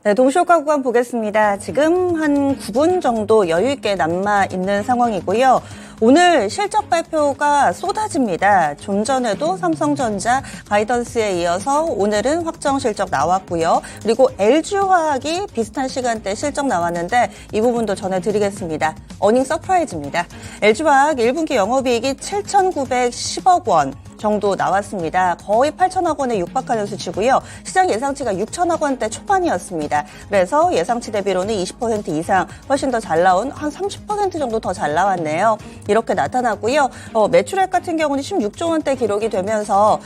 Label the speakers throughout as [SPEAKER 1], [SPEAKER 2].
[SPEAKER 1] 네, 동시효과 구간 보겠습니다. 지금 한 9분 정도 여유 있게 남아 있는 상황이고요. 오늘 실적 발표가 쏟아집니다. 좀 전에도 삼성전자 가이던스에 이어서 오늘은 확정 실적 나왔고요. 그리고 LG화학이 비슷한 시간대 실적 나왔는데 이 부분도 전해드리겠습니다. 어닝 서프라이즈입니다. LG화학 1분기 영업이익이 7,910억 원. 정도 나왔습니다. 거의 8천억 원에 육박하는 수치고요. 시장 예상치가 6천억 원대 초반이었습니다. 그래서 예상치 대비로는 20% 이상 훨씬 더 잘 나온 한 30% 정도 더 잘 나왔네요. 이렇게 나타났고요. 매출액 같은 경우는 16조 원대 기록이 되면서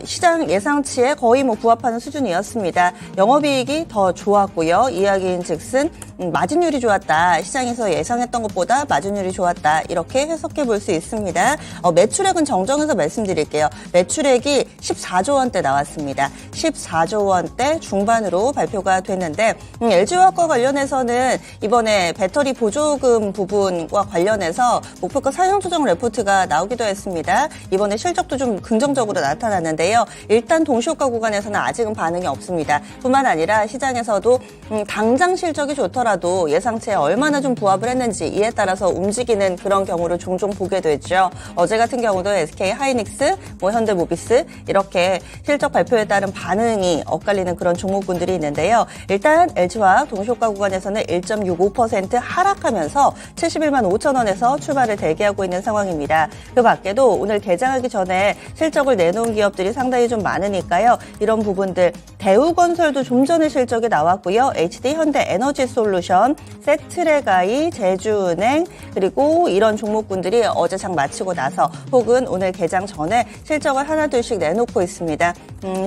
[SPEAKER 1] 시장 예상치에 거의 부합하는 수준이었습니다. 영업이익이 더 좋았고요. 이야기인즉슨 마진율이 좋았다. 시장에서 예상했던 것보다 마진율이 좋았다. 이렇게 해석해 볼 수 있습니다. 매출액은 정정해서 말씀드릴게요. 매출액이 14조 원대 나왔습니다. 14조 원대 중반으로 발표가 됐는데 LG화학과 관련해서는 이번에 배터리 보조금 부분과 관련해서 목표가 사용 조정 레포트가 나오기도 했습니다. 이번에 실적도 좀 긍정적으로 나타났는데요. 일단 동시효과 구간에서는 아직은 반응이 없습니다. 뿐만 아니라 시장에서도 당장 실적이 좋더라도 예상치에 얼마나 좀 부합을 했는지 이에 따라서 움직이는 그런 경우를 종종 보게 되죠. 어제 같은 경우도 SK 하이닉스, 현대모비스 이렇게 실적 발표에 따른 반응이 엇갈리는 그런 종목군들이 있는데요. 일단 LG화학 동시효과 구간에서는 1.65% 하락하면서 71만 5천 원에서 출발을 대기하고 있는 상황입니다. 그 밖에도 오늘 개장하기 전에 실적을 내놓은 기업들이 상당히 좀 많으니까요. 이런 부분들 대우건설도 좀 전에 실적이 나왔고요. HD 현대에너지솔루션, 세트레가이, 제주은행 그리고 이런 종목군들이 어제 장 마치고 나서 혹은 오늘 개장 전에 실적을 하나둘씩 내놓고 있습니다.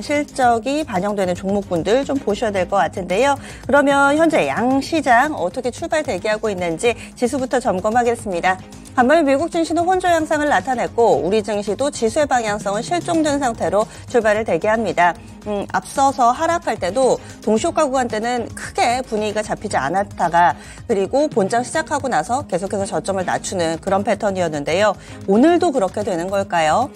[SPEAKER 1] 실적이 반영되는 종목군들 좀 보셔야 될 것 같은데요. 그러면 현재 양시장 어떻게 출발 대기하고 있는지 지수부터 점검하겠습니다. 반면 미국 증시는 혼조 양상을 나타냈고 우리 증시도 지수의 방향성은 실종된 상태로 출발을 대기합니다. 앞서서 하락할 때도 동시효과 구간 때는 크게 분위기가 잡히지 않았다가 그리고 본장 시작하고 나서 계속해서 저점을 낮추는 그런 패턴이었는데요. 오늘도 그렇게 되는 걸까요?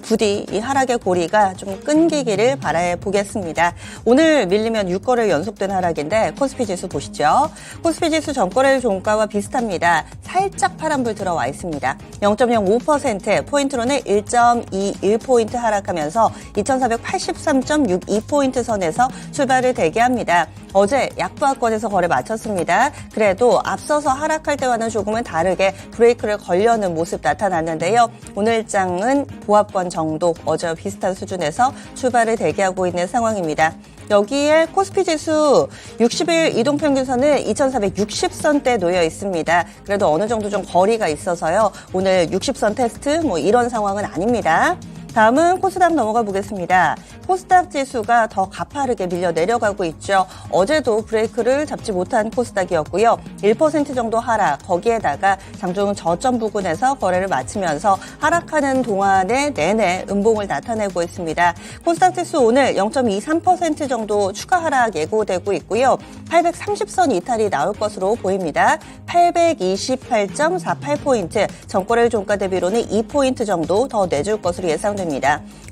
[SPEAKER 1] 부디 이 하락의 고리가 좀 끊기기를 바라보겠습니다. 오늘 밀리면 6거래일 연속된 하락인데 코스피 지수 보시죠. 코스피 지수 전거래일 종가와 비슷합니다. 살짝 파란불 들어와 있습니다. 0.05% 포인트로는 1.21포인트 하락하면서 2483.62포인트 선에서 출발을 대기합니다. 어제 약보합권에서 거래 마쳤습니다. 그래도 앞서서 하락할 때와는 조금은 다르게 브레이크를 걸려는 모습 나타났는데요. 오늘 장은 보합권 정도 어제와 비슷한 수준에서 출발을 대기하고 있는 상황입니다. 여기에 코스피 지수 60일 이동평균선은 2460선대에 놓여 있습니다. 그래도 어느 정도 좀 거리가 있어서요. 오늘 60선 테스트 이런 상황은 아닙니다. 다음은 코스닥 넘어가 보겠습니다. 코스닥 지수가 더 가파르게 밀려 내려가고 있죠. 어제도 브레이크를 잡지 못한 코스닥이었고요. 1% 정도 하락, 거기에다가 장중 저점 부근에서 거래를 마치면서 하락하는 동안에 내내 음봉을 나타내고 있습니다. 코스닥 지수 오늘 0.23% 정도 추가 하락 예고되고 있고요. 830선 이탈이 나올 것으로 보입니다. 828.48포인트, 전거래일 종가 대비로는 2포인트 정도 더 내줄 것으로 예상됩니다.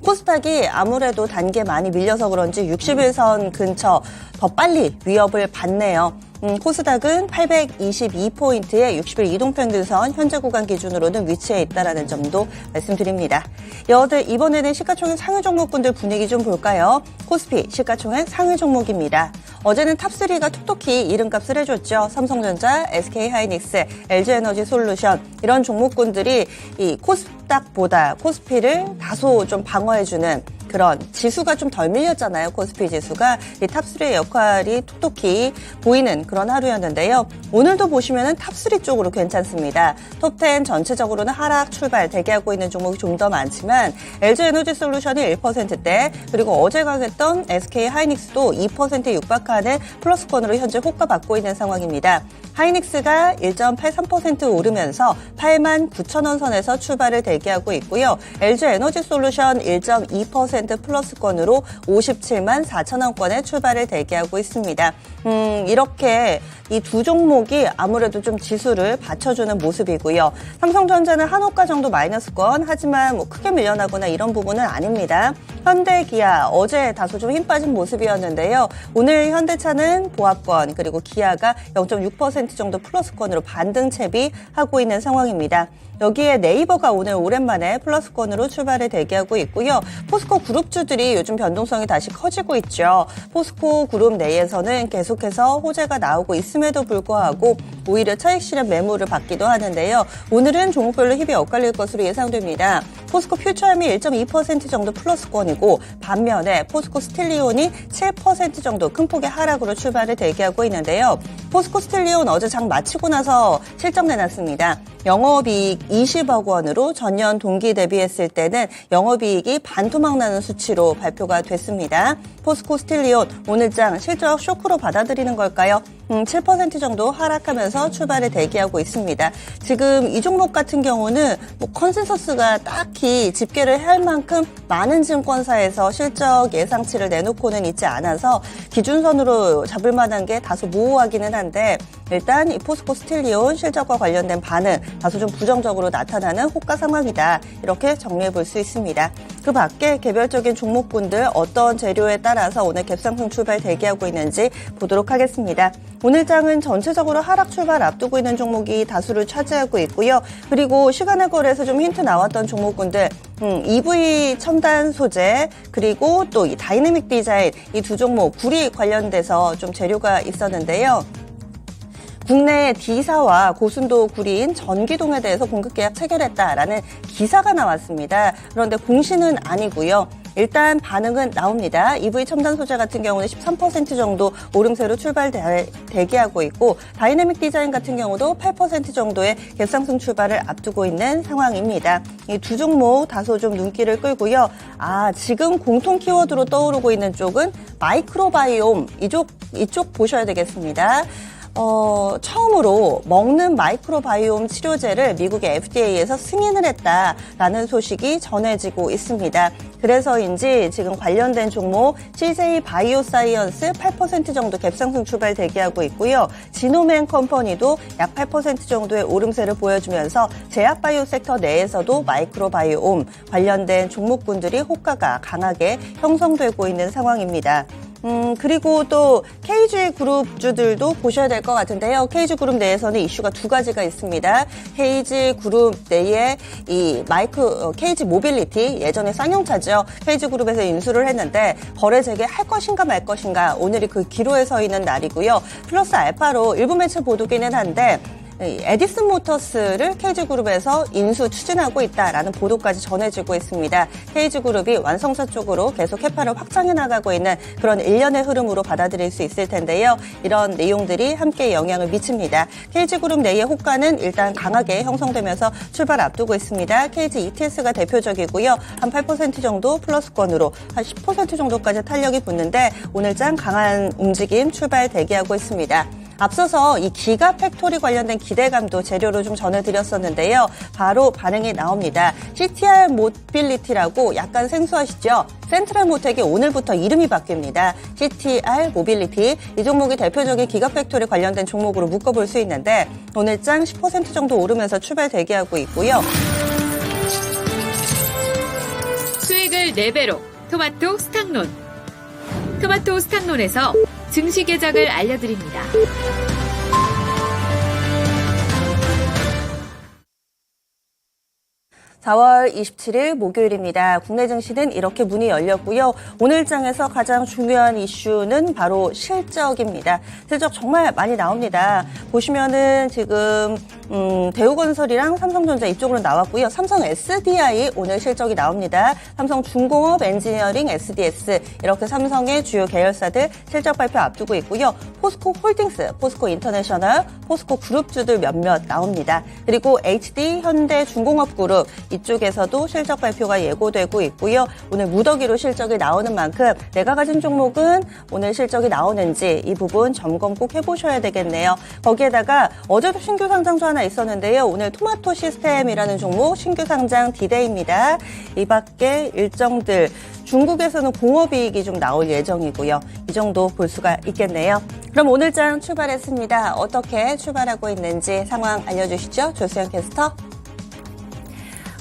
[SPEAKER 1] 코스닥이 아무래도 단계 많이 밀려서 그런지 60일선 근처 더 빨리 위협을 받네요. 코스닥은 822포인트의 60일 이동평균선 현재 구간 기준으로는 위치해 있다는 점도 말씀드립니다. 여하튼 이번에는 시가총액 상위 종목군들 분위기 좀 볼까요? 코스피 시가총액 상위 종목입니다. 어제는 탑3가 톡톡히 이름값을 해줬죠. 삼성전자, SK하이닉스, LG에너지솔루션 이런 종목군들이 이 코스닥보다 코스피를 다소 좀 방어해주는 그런 지수가 좀 덜 밀렸잖아요. 코스피 지수가 이 탑3의 역할이 톡톡히 보이는 그런 하루였는데요. 오늘도 보시면은 탑3 쪽으로 괜찮습니다. 톱10 전체적으로는 하락 출발 대기하고 있는 종목이 좀 더 많지만 LG에너지솔루션이 1%대 그리고 어제 강했던 SK하이닉스도 2% 육박하는 플러스권으로 현재 호가받고 있는 상황입니다. 하이닉스가 1.83% 오르면서 89,000원 선에서 출발을 대기하고 있고요. LG에너지솔루션 1.2% 플러스권으로 57만 4천원권에 출발을 대기하고 있습니다. 이렇게 이 두 종목이 아무래도 좀 지수를 받쳐주는 모습이고요. 삼성전자는 한호가 정도 마이너스권 하지만 크게 밀려나거나 이런 부분은 아닙니다. 현대, 기아 어제 다소 좀 힘 빠진 모습이었는데요. 오늘 현대차는 보합권 그리고 기아가 0.6% 정도 플러스권으로 반등 채비하고 있는 상황입니다. 여기에 네이버가 오늘 오랜만에 플러스권으로 출발을 대기하고 있고요. 포스코 그룹주들이 요즘 변동성이 다시 커지고 있죠. 포스코 그룹 내에서는 계속해서 호재가 나오고 있음에도 불구하고 오히려 차익 실현 매물을 받기도 하는데요. 오늘은 종목별로 힘이 엇갈릴 것으로 예상됩니다. 포스코 퓨처엠이 1.2% 정도 플러스권이고 반면에 포스코 스틸리온이 7% 정도 큰 폭의 하락으로 출발을 대기하고 있는데요. 포스코 스틸리온 어제 장 마치고 나서 실적 내놨습니다. 영업이익 20억 원으로 전년 동기 대비했을 때는 영업이익이 반토막 나는 수치로 발표가 됐습니다. 포스코 스틸리온 오늘장 실적 쇼크로 받아들이는 걸까요? 7% 정도 하락하면서 출발을 대기하고 있습니다. 지금 이 종목 같은 경우는 컨센서스가 딱히 집계를 할 만큼 많은 증권사에서 실적 예상치를 내놓고는 있지 않아서 기준선으로 잡을 만한 게 다소 모호하기는 한데 일단 이 포스코 스틸리온 실적과 관련된 반응 다소 좀 부정적으로 나타나는 호가 상황이다. 이렇게 정리해 볼 수 있습니다. 그 밖에 개별적인 종목군들 어떤 재료에 따라서 오늘 갭상승 출발 대기하고 있는지 보도록 하겠습니다. 오늘 장은 전체적으로 하락 출발 앞두고 있는 종목이 다수를 차지하고 있고요. 그리고 시간의 거래에서 좀 힌트 나왔던 종목군들 EV 첨단 소재 그리고 또 이 다이내믹 디자인 이 두 종목 구리 관련돼서 좀 재료가 있었는데요. 국내 D사와 고순도 구리인 전기동에 대해서 공급 계약 체결했다라는 기사가 나왔습니다. 그런데 공시는 아니고요. 일단 반응은 나옵니다. EV 첨단 소재 같은 경우는 13% 정도 오름세로 출발 대기하고 있고 다이내믹 디자인 같은 경우도 8% 정도의 갭상승 출발을 앞두고 있는 상황입니다. 이 두 종목 다소 좀 눈길을 끌고요. 지금 공통 키워드로 떠오르고 있는 쪽은 마이크로바이옴 이쪽 보셔야 되겠습니다. 처음으로 먹는 마이크로바이옴 치료제를 미국의 FDA에서 승인을 했다라는 소식이 전해지고 있습니다. 그래서인지 지금 관련된 종목 CJ 바이오사이언스 8% 정도 갭상승 출발 대기하고 있고요. 지노맨 컴퍼니도 약 8% 정도의 오름세를 보여주면서 제약바이오 섹터 내에서도 마이크로바이옴 관련된 종목군들이 호가가 강하게 형성되고 있는 상황입니다. 그리고 또 KG그룹주들도 보셔야 될 것 같은데요. KG그룹 내에서는 이슈가 두 가지가 있습니다. KG그룹 내에 이 KG모빌리티 예전에 쌍용차죠. KG그룹에서 인수를 했는데 거래 재개할 것인가 말 것인가 오늘이 그 기로에 서 있는 날이고요. 플러스 알파로 일부 매체 보도기는 한데 에디슨 모터스를 KG그룹에서 인수 추진하고 있다라는 보도까지 전해지고 있습니다. KG그룹이 완성차 쪽으로 계속 캐파를 확장해 나가고 있는 그런 일련의 흐름으로 받아들일 수 있을 텐데요. 이런 내용들이 함께 영향을 미칩니다. KG그룹 내의 호가는 일단 강하게 형성되면서 출발 앞두고 있습니다. KG ETS가 대표적이고요. 한 8% 정도 플러스권으로 한 10% 정도까지 탄력이 붙는데 오늘장 강한 움직임 출발 대기하고 있습니다. 앞서서 이 기가 팩토리 관련된 기대감도 재료로 좀 전해드렸었는데요. 바로 반응이 나옵니다. CTR 모빌리티라고 약간 생소하시죠? 센트럴 모텍이 오늘부터 이름이 바뀝니다. CTR 모빌리티 이 종목이 대표적인 기가 팩토리 관련된 종목으로 묶어볼 수 있는데 오늘장 10% 정도 오르면서 출발 대기하고 있고요.
[SPEAKER 2] 수익을 4배로 토마토 스탁론. 토마토 스탁론에서 증시 계작을 알려드립니다.
[SPEAKER 1] 4월 27일 목요일입니다. 국내 증시는 이렇게 문이 열렸고요. 오늘장에서 가장 중요한 이슈는 바로 실적입니다. 실적 정말 많이 나옵니다. 보시면은 지금 대우건설이랑 삼성전자 이쪽으로 나왔고요. 삼성 SDI 오늘 실적이 나옵니다. 삼성중공업 엔지니어링 SDS 이렇게 삼성의 주요 계열사들 실적 발표 앞두고 있고요. 포스코 홀딩스, 포스코 인터내셔널, 포스코 그룹주들 몇몇 나옵니다. 그리고 HD 현대중공업그룹 이쪽에서도 실적 발표가 예고되고 있고요. 오늘 무더기로 실적이 나오는 만큼 내가 가진 종목은 오늘 실적이 나오는지 이 부분 점검 꼭 해보셔야 되겠네요. 거기에다가 어제도 신규 상장주 하나 있었는데요. 오늘 토마토 시스템이라는 종목 신규 상장 디데이입니다. 이 밖에 일정들 중국에서는 공업이익이 좀 나올 예정이고요. 이 정도 볼 수가 있겠네요. 그럼 오늘장 출발했습니다. 어떻게 출발하고 있는지 상황 알려주시죠. 조수연 캐스터.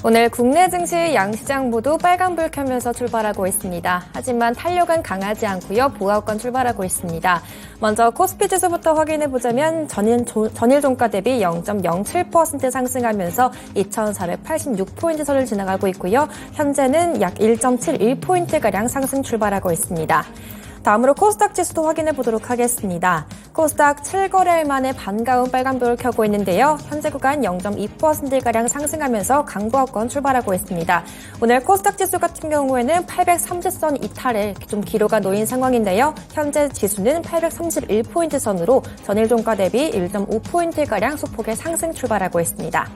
[SPEAKER 3] 오늘 국내 증시 양시장 모두 빨간불 켜면서 출발하고 있습니다. 하지만 탄력은 강하지 않고요. 보합권 출발하고 있습니다. 먼저 코스피 지수부터 확인해보자면 전일 종가 대비 0.07% 상승하면서 2,486포인트 선을 지나가고 있고요. 현재는 약 1.71포인트가량 상승 출발하고 있습니다. 다음으로 코스닥 지수도 확인해 보도록 하겠습니다. 코스닥 7거래일 만에 반가운 빨간불을 켜고 있는데요. 현재 구간 0.2%가량 상승하면서 강보합권 출발하고 있습니다. 오늘 코스닥 지수 같은 경우에는 830선 이탈에 좀 기로가 놓인 상황인데요. 현재 지수는 831포인트 선으로 전일 종가 대비 1.5포인트가량 소폭의 상승 출발하고 있습니다.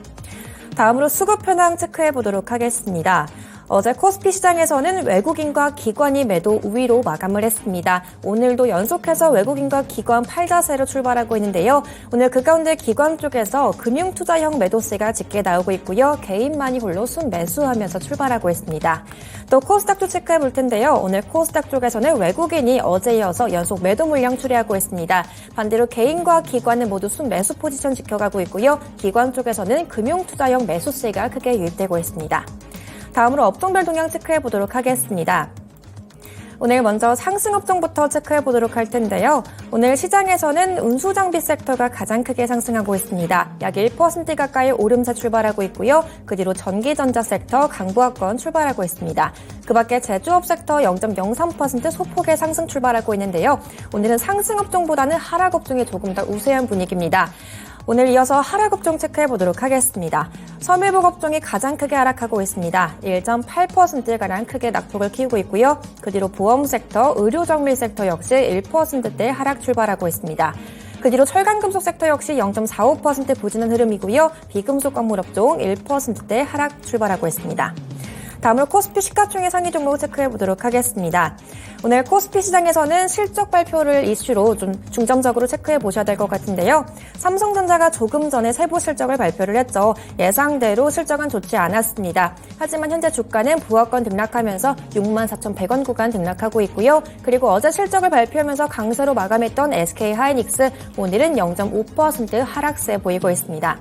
[SPEAKER 3] 다음으로 수급 현황 체크해 보도록 하겠습니다. 어제 코스피 시장에서는 외국인과 기관이 매도 우위로 마감을 했습니다. 오늘도 연속해서 외국인과 기관 팔자세로 출발하고 있는데요. 오늘 그 가운데 기관 쪽에서 금융투자형 매도세가 짙게 나오고 있고요. 개인만이 홀로 순매수하면서 출발하고 있습니다. 또 코스닥도 체크해 볼 텐데요. 오늘 코스닥 쪽에서는 외국인이 어제 이어서 연속 매도 물량 출회하고 있습니다. 반대로 개인과 기관은 모두 순매수 포지션 지켜가고 있고요. 기관 쪽에서는 금융투자형 매수세가 크게 유입되고 있습니다. 다음으로 업종별 동향 체크해 보도록 하겠습니다. 오늘 먼저 상승 업종부터 체크해 보도록 할 텐데요. 오늘 시장에서는 운수장비 섹터가 가장 크게 상승하고 있습니다. 약 1% 가까이 오름세 출발하고 있고요. 그 뒤로 전기전자 섹터, 강보합권 출발하고 있습니다. 그 밖에 제조업 섹터 0.03% 소폭의 상승 출발하고 있는데요. 오늘은 상승 업종보다는 하락 업종이 조금 더 우세한 분위기입니다. 오늘 이어서 하락 업종 체크해 보도록 하겠습니다. 섬유복 업종이 가장 크게 하락하고 있습니다. 1.8%가량 크게 낙폭을 키우고 있고요. 그 뒤로 보험 섹터, 의료 정밀 섹터 역시 1%대 하락 출발하고 있습니다. 그 뒤로 철강금속 섹터 역시 0.45% 부진한 흐름이고요. 비금속 광물 업종 1%대 하락 출발하고 있습니다. 다음으로 코스피 시가총액 상위 종목 체크해 보도록 하겠습니다. 오늘 코스피 시장에서는 실적 발표를 이슈로 좀 중점적으로 체크해 보셔야 될 것 같은데요. 삼성전자가 조금 전에 세부 실적을 발표를 했죠. 예상대로 실적은 좋지 않았습니다. 하지만 현재 주가는 부하권 등락하면서 64,100원 구간 등락하고 있고요. 그리고 어제 실적을 발표하면서 강세로 마감했던 SK하이닉스 오늘은 0.5% 하락세 보이고 있습니다.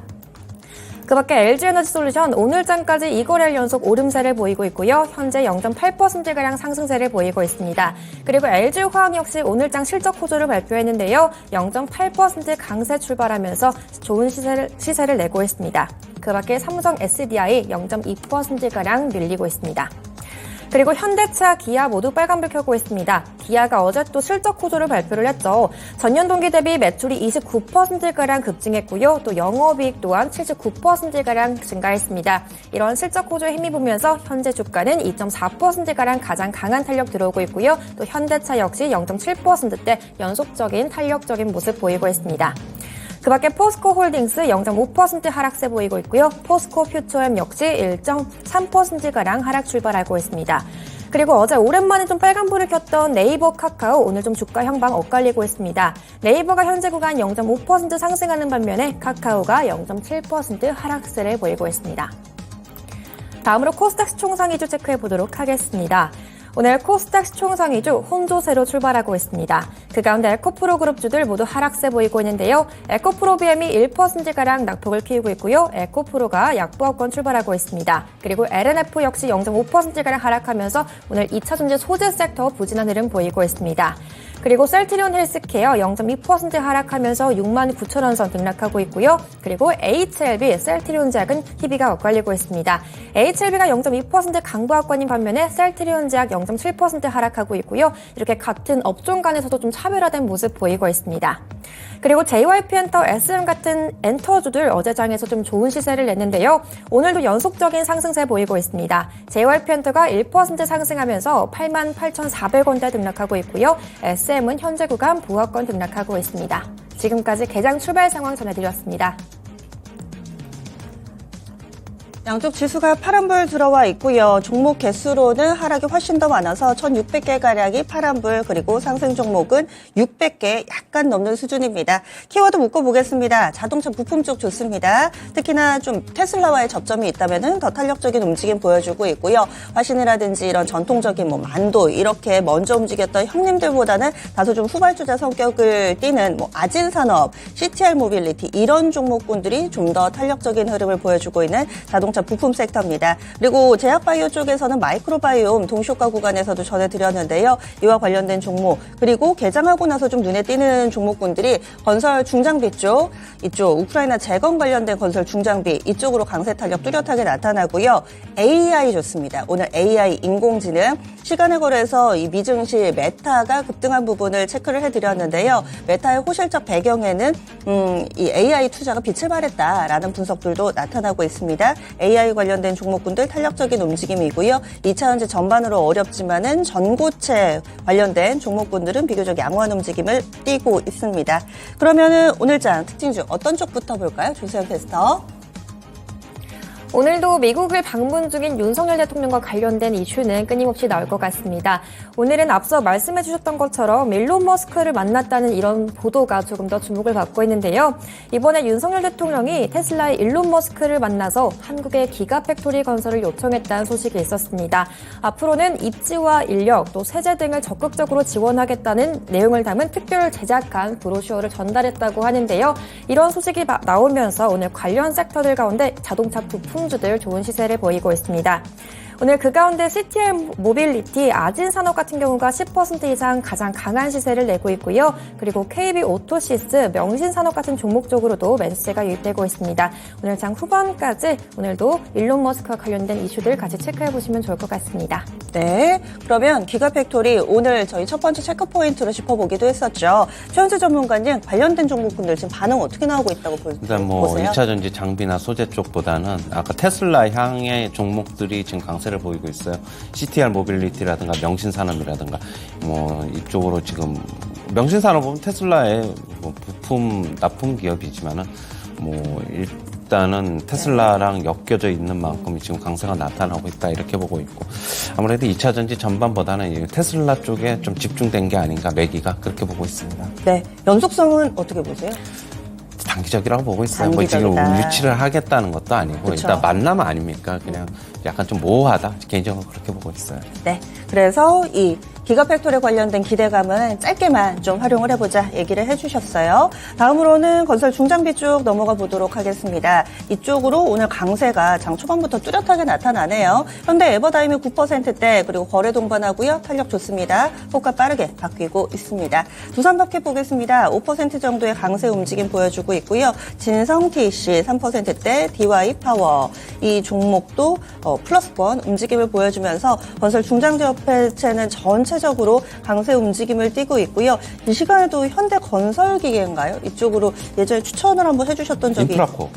[SPEAKER 3] 그 밖에 LG에너지솔루션 오늘장까지 2거래일 연속 오름세를 보이고 있고요. 현재 0.8%가량 상승세를 보이고 있습니다. 그리고 LG화학 역시 오늘장 실적 호조를 발표했는데요. 0.8% 강세 출발하면서 좋은 시세를 내고 있습니다. 그 밖에 삼성 SDI 0.2%가량 밀리고 있습니다. 그리고 현대차, 기아 모두 빨간불 켜고 있습니다. 기아가 어제 또 실적 호조를 발표를 했죠. 전년 동기 대비 매출이 29%가량 급증했고요. 또 영업이익 또한 79%가량 증가했습니다. 이런 실적 호조에 힘입으면서 현재 주가는 2.4%가량 가장 강한 탄력 들어오고 있고요. 또 현대차 역시 0.7%대 연속적인 탄력적인 모습 보이고 있습니다. 그 밖에 포스코 홀딩스 0.5% 하락세 보이고 있고요. 포스코 퓨처엠 역시 1.3%가량 하락 출발하고 있습니다. 그리고 어제 오랜만에 좀 빨간불을 켰던 네이버 카카오 오늘 좀 주가 형방 엇갈리고 있습니다. 네이버가 현재 구간 0.5% 상승하는 반면에 카카오가 0.7% 하락세를 보이고 있습니다. 다음으로 코스닥 시총상위주 체크해 보도록 하겠습니다. 오늘 코스닥 시총상위주 혼조세로 출발하고 있습니다. 그 가운데 에코프로 그룹주들 모두 하락세 보이고 있는데요. 에코프로 BM이 1%가량 낙폭을 키우고 있고요. 에코프로가 약보합권 출발하고 있습니다. 그리고 LNF 역시 0.5%가량 하락하면서 오늘 2차전지 소재 섹터 부진한 흐름 보이고 있습니다. 그리고 셀트리온 헬스케어 0.2% 하락하면서 69,000원 선 등락하고 있고요. 그리고 HLB, 셀트리온 제약은 희비가 엇갈리고 있습니다. HLB가 0.2% 강보합권인 반면에 셀트리온 제약 0.7% 하락하고 있고요. 이렇게 같은 업종 간에서도 좀 차별화된 모습 보이고 있습니다. 그리고 JYP엔터, SM 같은 엔터주들 어제 장에서 좀 좋은 시세를 냈는데요. 오늘도 연속적인 상승세 보이고 있습니다. JYP엔터가 1% 상승하면서 88,400원대 등락하고 있고요. SM은 현재 구간 보합권 등락하고 있습니다. 지금까지 개장 출발 상황 전해드렸습니다.
[SPEAKER 1] 양쪽 지수가 파란불 들어와 있고요. 종목 개수로는 하락이 훨씬 더 많아서 1,600개가량이 파란불, 그리고 상승 종목은 600개 약간 넘는 수준입니다. 키워드 묶어보겠습니다. 자동차 부품 쪽 좋습니다. 특히나 좀 테슬라와의 접점이 있다면 더 탄력적인 움직임 보여주고 있고요. 화신이라든지 이런 전통적인 만도 이렇게 먼저 움직였던 형님들보다는 다소 좀 후발주자 성격을 띠는 아진산업, CTR 모빌리티 이런 종목군들이 좀 더 탄력적인 흐름을 보여주고 있는 자동차 자동차 부품 섹터입니다. 그리고 제약바이오 쪽에서는 마이크로바이옴 동시효과 구간에서도 전해드렸는데요. 이와 관련된 종목, 그리고 개장하고 나서 좀 눈에 띄는 종목군들이 건설 중장비 쪽, 이쪽 우크라이나 재건 관련된 건설 중장비 이쪽으로 강세 탄력 뚜렷하게 나타나고요. AI 좋습니다. 오늘 AI 인공지능 시간의 거래에서 이 미증시 메타가 급등한 부분을 체크를 해드렸는데요. 메타의 호실적 배경에는 이 AI 투자가 빛을 발했다라는 분석들도 나타나고 있습니다. AI 관련된 종목군들 탄력적인 움직임이고요. 2차전지 전반으로 어렵지만은 전고체 관련된 종목군들은 비교적 양호한 움직임을 띠고 있습니다. 그러면은 오늘장 특징주 어떤 쪽부터 볼까요? 조세현 캐스터.
[SPEAKER 3] 오늘도 미국을 방문 중인 윤석열 대통령과 관련된 이슈는 끊임없이 나올 것 같습니다. 오늘은 앞서 말씀해 주셨던 것처럼 일론 머스크를 만났다는 이런 보도가 조금 더 주목을 받고 있는데요. 이번에 윤석열 대통령이 테슬라의 일론 머스크를 만나서 한국의 기가팩토리 건설을 요청했다는 소식이 있었습니다. 앞으로는 입지와 인력, 또 세제 등을 적극적으로 지원하겠다는 내용을 담은 특별 제작한 브로셔를 전달했다고 하는데요. 이런 소식이 나오면서 오늘 관련 섹터들 가운데 자동차 부품주들 좋은 시세를 보이고 있습니다. 오늘 그 가운데 CTL 모빌리티, 아진산업 같은 경우가 10% 이상 가장 강한 시세를 내고 있고요. 그리고 KB 오토시스, 명신산업 같은 종목 쪽으로도 매수세가 유입되고 있습니다. 오늘 장 후반까지 오늘도 일론 머스크와 관련된 이슈들 같이 체크해보시면 좋을 것 같습니다.
[SPEAKER 1] 네, 그러면 기가팩토리 오늘 저희 첫 번째 체크포인트로 짚어보기도 했었죠. 최현재 전문가님, 관련된 종목군들 지금 반응 어떻게 나오고 있다고 보세요?
[SPEAKER 4] 일단 2차 전지 장비나 소재 쪽보다는 아까 테슬라 향의 종목들이 지금 강세를 보이고 있어요. CTR 모빌리티라든가 명신산업이라든가 이쪽으로 지금 명신산업은 테슬라의 부품 납품 기업이지만은 일단은 테슬라랑 엮여져 있는 만큼 지금 강세가 나타나고 있다 이렇게 보고 있고 아무래도 2차 전지 전반보다는 테슬라 쪽에 좀 집중된 게 아닌가 매기가 그렇게 보고 있습니다.
[SPEAKER 1] 네, 연속성은 어떻게 보세요?
[SPEAKER 4] 단기적이라고 보고 있어요.
[SPEAKER 1] 단기적이다.
[SPEAKER 4] 지금 유치를 하겠다는 것도 아니고
[SPEAKER 1] 그쵸.
[SPEAKER 4] 일단 만남 아닙니까? 그냥 약간 좀 모호하다. 개인적으로 그렇게 보고 있어요.
[SPEAKER 1] 네, 그래서 이 기가팩토리 관련된 기대감은 짧게만 좀 활용을 해보자 얘기를 해주셨어요. 다음으로는 건설 중장비 쪽 넘어가 보도록 하겠습니다. 이쪽으로 오늘 강세가 장 초반부터 뚜렷하게 나타나네요. 현대 에버다임이 9%대 그리고 거래 동반하고요. 탄력 좋습니다. 호가 빠르게 바뀌고 있습니다. 두산밥켓 보겠습니다. 5% 정도의 강세 움직임 보여주고 있고요. 진성TC 3%대 DY파워 이 종목도 플러스권 움직임을 보여주면서 건설 중장비 업체는 전체적으로 강세 움직임을 띠고 있고요. 이 시간에도 현대건설기계인가요? 이쪽으로 예전에 추천을 한번 해주셨던 적이
[SPEAKER 4] 인프라코.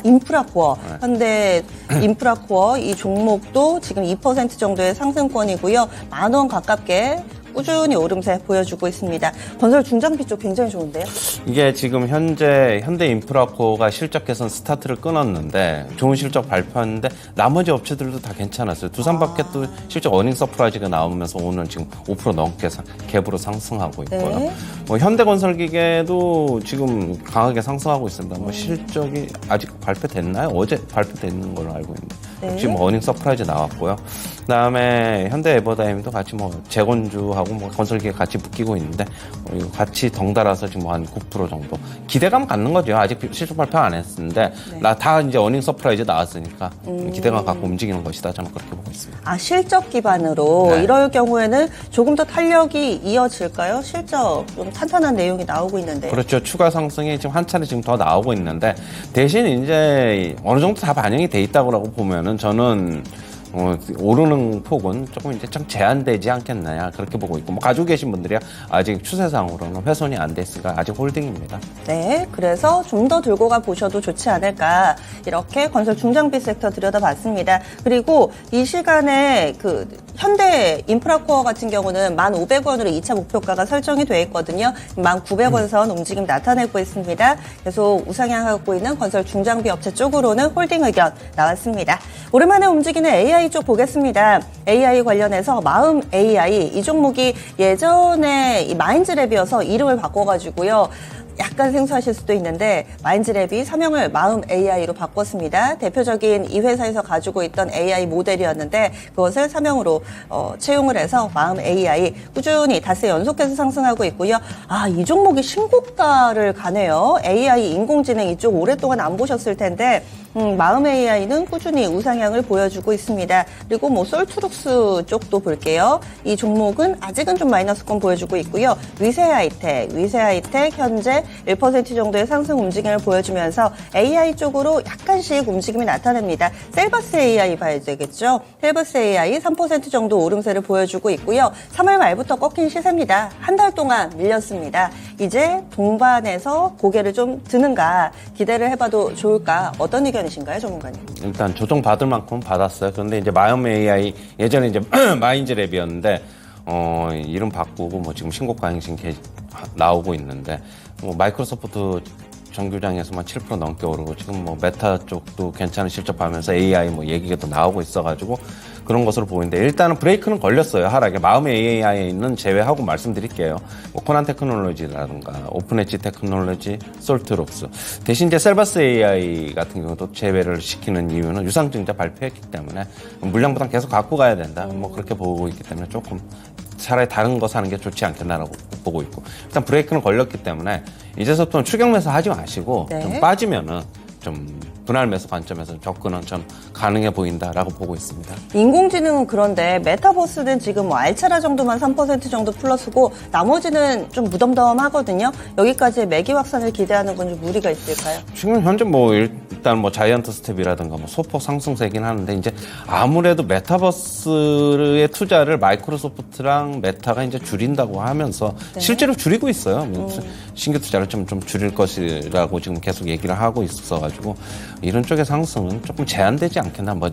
[SPEAKER 1] 인프라코어.
[SPEAKER 4] 네.
[SPEAKER 1] 현대 인프라코어 이 종목도 지금 2% 정도의 상승권이고요. 10,000원 가깝게 꾸준히 오름세 보여주고 있습니다. 건설 중장비 쪽 굉장히 좋은데요?
[SPEAKER 4] 이게 지금 현재 현대인프라코가 실적 개선 스타트를 끊었는데 좋은 실적 발표했는데 나머지 업체들도 다 괜찮았어요. 두산마켓도 실적 어닝 서프라이즈가 나오면서 오늘 지금 5% 넘게 갭으로 상승하고 있고요.
[SPEAKER 1] 네.
[SPEAKER 4] 현대건설기계도 지금 강하게 상승하고 있습니다. 실적이 아직 발표됐나요? 어제 발표됐는 걸로 알고 있는데
[SPEAKER 1] 네.
[SPEAKER 4] 지금 어닝 서프라이즈 나왔고요. 그다음에 현대에버다임도 같이 재건주하고 건설기계 같이 묶이고 있는데 이거 같이 덩달아서 지금 한 9% 정도 기대감 갖는 거죠. 아직 실적 발표 안 했는데 다 이제 어닝 서프라이즈 나왔으니까 기대감 갖고 움직이는 것이다. 저는 그렇게 보고 있습니다.
[SPEAKER 1] 실적 기반으로
[SPEAKER 4] 네.
[SPEAKER 1] 이럴 경우에는 조금 더 탄력이 이어질까요? 실적 좀 탄탄한 내용이 나오고 있는데.
[SPEAKER 4] 그렇죠. 추가 상승이 지금 한 차례 지금 더 나오고 있는데 대신 이제 어느 정도 다 반영이 돼 있다고 보면은 저는 오르는 폭은 조금 이제 좀 제한되지 않겠느냐 그렇게 보고 있고 가지고 계신 분들이 아직 추세상으로는 훼손이 안 됐으니까 아직 홀딩입니다.
[SPEAKER 1] 네, 그래서 좀 더 들고 가 보셔도 좋지 않을까 이렇게 건설 중장비 섹터 들여다봤습니다. 그리고 이 시간에 그 현대 인프라코어 같은 경우는 1,500원으로 2차 목표가가 설정이 돼 있거든요. 1,900원 선 움직임 나타내고 있습니다. 계속 우상향하고 있는 건설 중장비 업체 쪽으로는 홀딩 의견 나왔습니다. 오랜만에 움직이는 AI 쪽 보겠습니다. AI 관련해서 마음 AI 이 종목이 예전에 이 마인즈랩이어서 이름을 바꿔가지고요. 약간 생소하실 수도 있는데 마인즈랩이 사명을 마음 AI로 바꿨습니다. 대표적인 이 회사에서 가지고 있던 AI 모델이었는데 그것을 사명으로 채용을 해서 마음 AI 꾸준히 닷새 연속해서 상승하고 있고요. 이 종목이 신고가를 가네요. AI 인공지능 이쪽 오랫동안 안 보셨을 텐데 마음 AI는 꾸준히 우상향을 보여주고 있습니다. 그리고 뭐 솔트룩스 쪽도 볼게요. 이 종목은 아직은 좀 마이너스권 보여주고 있고요. 위세 하이텍 현재 1% 정도의 상승 움직임을 보여주면서 AI 쪽으로 약간씩 움직임이 나타납니다. 셀버스 AI 봐야 되겠죠. 셀버스 AI 3% 정도 오름세를 보여주고 있고요. 3월 말부터 꺾인 시세입니다. 한 달 동안 밀렸습니다. 이제 동반해서 고개를 좀 드는가 기대를 해봐도 좋을까? 어떤 의견이신가요, 전문가님?
[SPEAKER 4] 일단 조정 받을 만큼 받았어요. 그런데 이제 마음 AI 예전에 이제 마인즈랩이었는데 이름 바꾸고 뭐 지금 신고가 행신 나오고 있는데 뭐 마이크로소프트 정규장에서만 7% 넘게 오르고 지금 뭐 메타 쪽도 괜찮은 실적 하면서 AI 뭐 얘기가 또 나오고 있어가지고 그런 것으로 보이는데 일단은 브레이크는 걸렸어요. 하락에. 마음의 AI는 제외하고 말씀드릴게요. 뭐 코난 테크놀로지라든가 오픈 엣지 테크놀로지, 솔트룩스. 대신 이제 셀버스 AI 같은 경우도 제외를 시키는 이유는 유상증자 발표했기 때문에 물량보단 계속 갖고 가야 된다. 뭐 그렇게 보고 있기 때문에 조금 차라리 다른 거 사는 게 좋지 않겠나라고 보고 있고 일단 브레이크는 걸렸기 때문에 이제서부터는 추격 매수 하지 마시고
[SPEAKER 1] 네.
[SPEAKER 4] 좀 빠지면은 좀 분할 매수 관점에서 접근은 전 가능해 보인다라고 보고 있습니다.
[SPEAKER 1] 인공지능은 그런데 메타버스는 지금 뭐 알차라 정도만 3% 정도 플러스고 나머지는 좀 무덤덤하거든요. 여기까지 매기 확산을 기대하는 건 좀 무리가 있을까요?
[SPEAKER 4] 지금 현재 뭐 일단 뭐 자이언트 스텝이라든가 뭐 소폭 상승세긴 하는데 이제 아무래도 메타버스의 투자를 마이크로소프트랑 메타가 이제 줄인다고 하면서
[SPEAKER 1] 네.
[SPEAKER 4] 실제로 줄이고 있어요. 신규 투자를 좀 줄일 것이라고 지금 계속 얘기를 하고 있어가지고 이런 쪽의 상승은 조금 제한되지 않겠나. 뭐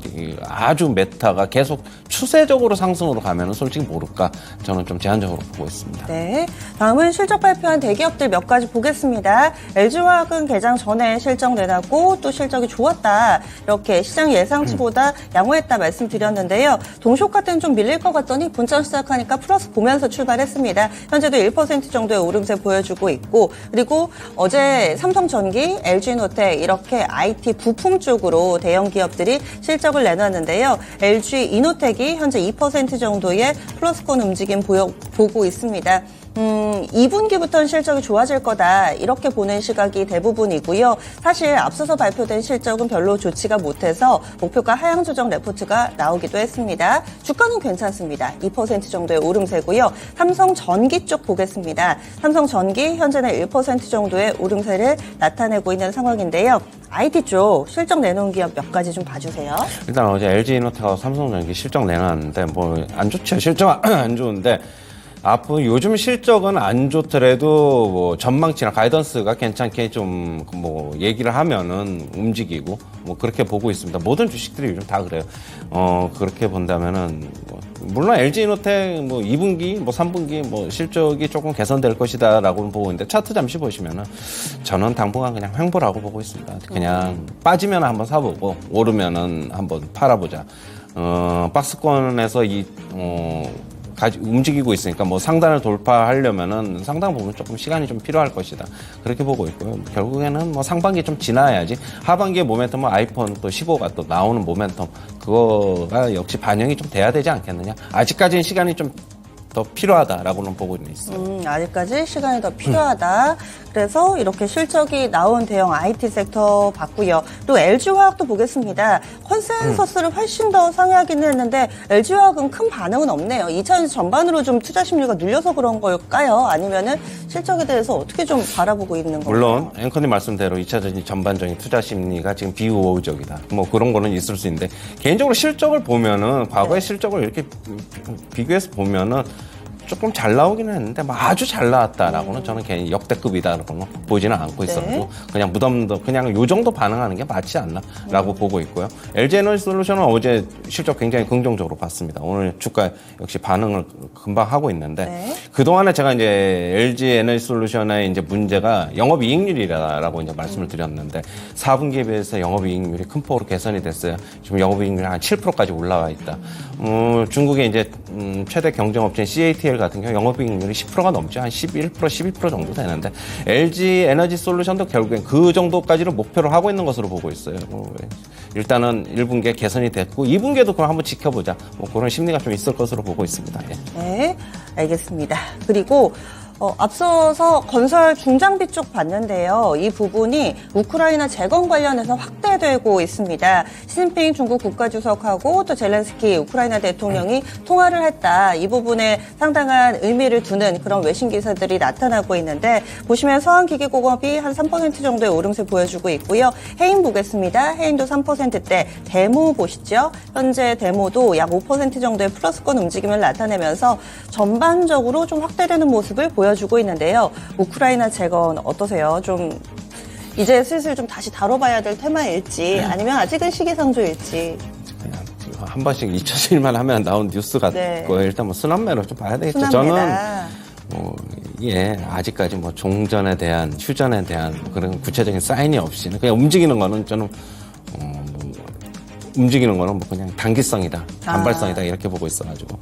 [SPEAKER 4] 아주 메타가 계속 추세적으로 상승으로 가면은 솔직히 모를까. 저는 좀 제한적으로 보고 있습니다.
[SPEAKER 1] 네. 다음은 실적 발표한 대기업들 몇 가지 보겠습니다. LG화학은 개장 전에 실적 내놨고 또 실적이 좋았다. 이렇게 시장 예상치보다 양호했다 말씀드렸는데요. 동쇼카 때는 좀 밀릴 것 같더니 본전 시작하니까 플러스 보면서 출발했습니다. 현재도 1% 정도의 오름세 보여주고 있고 그리고 어제 삼성전기, LG노텍 이렇게 IT 부품 쪽으로 대형 기업들이 실적을 내놨는데요. LG 이노텍이 현재 2% 정도의 플러스권 움직임 보고 있습니다. 2분기부터는 실적이 좋아질 거다 이렇게 보는 시각이 대부분이고요. 사실 앞서서 발표된 실적은 별로 좋지가 못해서 목표가 하향 조정 레포트가 나오기도 했습니다. 주가는 괜찮습니다. 2% 정도의 오름세고요. 삼성전기 쪽 보겠습니다. 삼성전기 현재는 1% 정도의 오름세를 나타내고 있는 상황인데요. IT 쪽 실적 내놓은 기업 몇 가지 좀 봐주세요.
[SPEAKER 4] 일단 어제 LG이노텍하고 삼성전기 실적 내놨는데 뭐 안 좋죠. 실적 안 좋은데 앞으로 요즘 실적은 안 좋더라도 뭐 전망치나 가이던스가 괜찮게 좀 뭐 얘기를 하면은 움직이고 뭐 그렇게 보고 있습니다. 모든 주식들이 요즘 다 그래요. 그렇게 본다면은 뭐 물론 LG이노텍 뭐 2분기 뭐 3분기 뭐 실적이 조금 개선될 것이다라고는 보고 있는데 차트 잠시 보시면은 저는 당분간 그냥 횡보라고 보고 있습니다. 그냥 빠지면 한번 사보고 오르면은 한번 팔아보자. 박스권에서 움직이고 있으니까 뭐 상단을 돌파하려면은 상단 부분 조금 시간이 좀 필요할 것이다. 그렇게 보고 있고요. 결국에는 뭐 상반기에 좀 지나야지 하반기에 모멘텀은 아이폰 또 15가 또 나오는 모멘텀 그거가 역시 반영이 좀 돼야 되지 않겠느냐. 아직까지는 시간이 좀 더 필요하다라고는 보고 있어요.
[SPEAKER 1] 아직까지 시간이 더 필요하다. 그래서 이렇게 실적이 나온 대형 IT 섹터 봤고요. 또 LG화학도 보겠습니다. 컨센서스를 훨씬 더 상회하기는 했는데 LG화학은 큰 반응은 없네요. 2차전지 전반으로 좀 투자 심리가 눌려서 그런 걸까요? 아니면은 실적에 대해서 어떻게 좀 바라보고 있는 건가요?
[SPEAKER 4] 물론 앵커님 말씀대로 2차전지 전반적인 투자 심리가 지금 비우호적이다. 뭐 그런 거는 있을 수 있는데 개인적으로 실적을 보면은 과거의 실적을 이렇게 비교해서 보면은 조금 잘 나오기는 했는데 뭐 아주 잘 나왔다라고는 저는 개인 역대급이다라고 보지는 않고 있었고 그냥 무덤도 그냥 요 정도 반응하는 게 맞지 않나라고 보고 있고요. LG에너지솔루션은 어제 실적 굉장히 긍정적으로 봤습니다. 오늘 주가 역시 반응을 금방 하고 있는데 그동안에 제가 이제 LG에너지솔루션의 이제 문제가 영업이익률이라고 이제 말씀을 드렸는데 4분기에 비해서 영업이익률이 큰 폭으로 개선이 됐어요. 지금 영업이익률이 한 7%까지 올라와 있다. 중국의 이제 최대 경쟁업체인 CATL 같은 경우 영업이익률이 10%가 넘죠. 한 11%, 12% 정도 되는데 LG 에너지 솔루션도 결국엔 그 정도까지를 목표로 하고 있는 것으로 보고 있어요. 일단은 1분기에 개선이 됐고 2분기에도 그럼 한번 지켜보자. 뭐 그런 심리가 좀 있을 것으로 보고 있습니다. 예.
[SPEAKER 1] 네, 알겠습니다. 그리고 앞서서 건설 중장비 쪽 봤는데요. 이 부분이 우크라이나 재건 관련해서 확대되고 있습니다. 시진핑 중국 국가주석하고 또 젤렌스키 우크라이나 대통령이 통화를 했다. 이 부분에 상당한 의미를 두는 그런 외신 기사들이 나타나고 있는데 보시면 서한기계공업이 한 3% 정도의 오름세 보여주고 있고요. 해인 보겠습니다. 해인도 3%대. 데모 보시죠. 현재 데모도 약 5% 정도의 플러스권 움직임을 나타내면서 전반적으로 좀 확대되는 모습을 보여주고 있는데요. 우크라이나 재건 어떠세요? 좀 이제 슬슬 좀 다시 다뤄봐야 될 테마일지 아니면 아직은 시기상조일지.
[SPEAKER 4] 그냥 한 번씩 잊혀질만 하면 나온 뉴스 같고
[SPEAKER 1] 네.
[SPEAKER 4] 일단 뭐 순환매로 좀 봐야 되겠죠.
[SPEAKER 1] 순환매다.
[SPEAKER 4] 저는 이게 아직까지 뭐 종전에 대한 휴전에 대한 그런 구체적인 사인이 없이는 그냥 움직이는 거는 저는 움직이는 거는 뭐 그냥 단기성이다, 단발성이다 이렇게 보고 있어가지고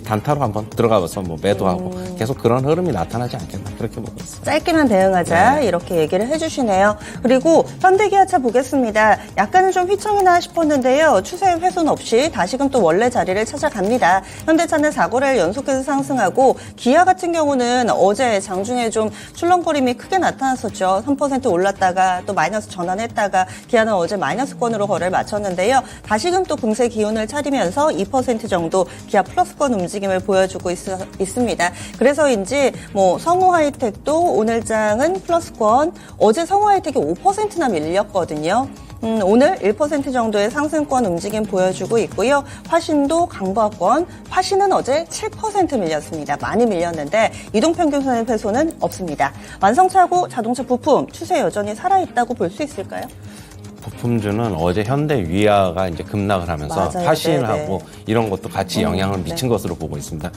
[SPEAKER 4] 단타로 한번 들어가서 뭐 매도하고 계속 그런 흐름이 나타나지 않겠나 그렇게 보고 있어요.
[SPEAKER 1] 짧게만 대응하자
[SPEAKER 4] 네.
[SPEAKER 1] 이렇게 얘기를 해주시네요. 그리고 현대기아차 보겠습니다. 약간은 좀 휘청이나 싶었는데요. 추세 훼손 없이 다시금 또 원래 자리를 찾아갑니다. 현대차는 4거래일 연속해서 상승하고 기아 같은 경우는 어제 장중에 좀 출렁거림이 크게 나타났었죠. 3% 올랐다가 또 마이너스 전환했다가 기아는 어제 마이너스권으로 거래를 마쳤는데요. 다시금 또 금세 기운을 차리면서 2% 정도 기아 플러스권 움직임을 보여주고 있습니다. 그래서인지 뭐 성우하이텍도 오늘 장은 플러스권, 어제 성우하이텍이 5%나 밀렸거든요. 오늘 1% 정도의 상승권 움직임 보여주고 있고요. 화신도 강보합권, 화신은 어제 7% 밀렸습니다. 많이 밀렸는데 이동평균선의 훼손은 없습니다. 완성차고 자동차 부품 추세 여전히 살아있다고 볼 수 있을까요?
[SPEAKER 4] 부품주는 어제 현대 위아가 이제 급락을 하면서
[SPEAKER 1] 맞아요.
[SPEAKER 4] 화신하고
[SPEAKER 1] 네네.
[SPEAKER 4] 이런 것도 같이 영향을 미친
[SPEAKER 1] 네.
[SPEAKER 4] 것으로 보고 있습니다.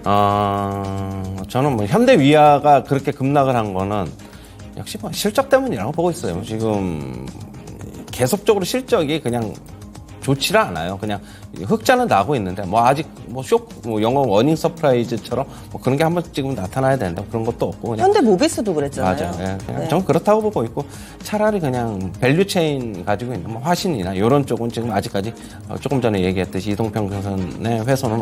[SPEAKER 4] 저는 뭐 현대 위아가 그렇게 급락을 한 거는 역시 뭐 실적 때문이라고 보고 있어요. 지금 계속적으로 실적이 그냥 좋지를 않아요. 그냥 흑자는 나고 있는데 뭐 아직 뭐 영어 워닝 서프라이즈처럼 뭐 그런 게 한번 지금 나타나야 되는데 그런 것도 없고 그냥
[SPEAKER 1] 현대 모비스도 그랬잖아요.
[SPEAKER 4] 맞아요. 예, 그냥
[SPEAKER 1] 네.
[SPEAKER 4] 저는 그렇다고 보고 있고 차라리 그냥 밸류 체인 가지고 있는 뭐 화신이나 이런 쪽은 지금 아직까지 조금 전에 얘기했듯이 이동평균선의 훼손은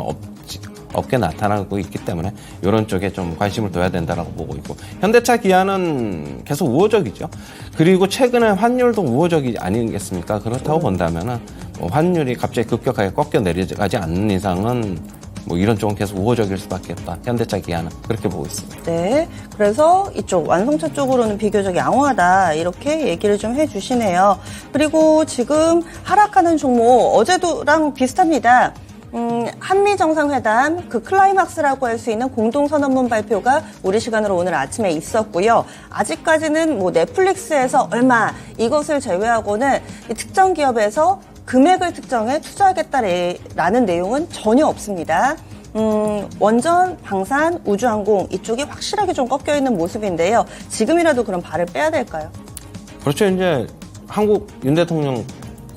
[SPEAKER 4] 없게 나타나고 있기 때문에 이런 쪽에 좀 관심을 둬야 된다라고 보고 있고 현대차 기아는 계속 우호적이죠. 그리고 최근에 환율도 우호적이 아니겠습니까? 그렇다고 본다면은 뭐 환율이 갑자기 급격하게 꺾여 내려가지 않는 이상은 뭐 이런 쪽은 계속 우호적일 수밖에 없다. 현대차 기아는 그렇게 보고 있습니다.
[SPEAKER 1] 네, 그래서 이쪽 완성차 쪽으로는 비교적 양호하다 이렇게 얘기를 좀 해주시네요. 그리고 지금 하락하는 종목 어제도랑 비슷합니다. 한미 정상회담 그 클라이막스라고 할 수 있는 공동선언문 발표가 우리 시간으로 오늘 아침에 있었고요. 아직까지는 뭐 넷플릭스에서 얼마 이것을 제외하고는 이 특정 기업에서 금액을 특정해 투자하겠다라는 내용은 전혀 없습니다. 원전, 방산, 우주항공 이쪽이 확실하게 좀 꺾여 있는 모습인데요. 지금이라도 그럼 발을 빼야 될까요?
[SPEAKER 4] 그렇죠. 이제 한국 윤 대통령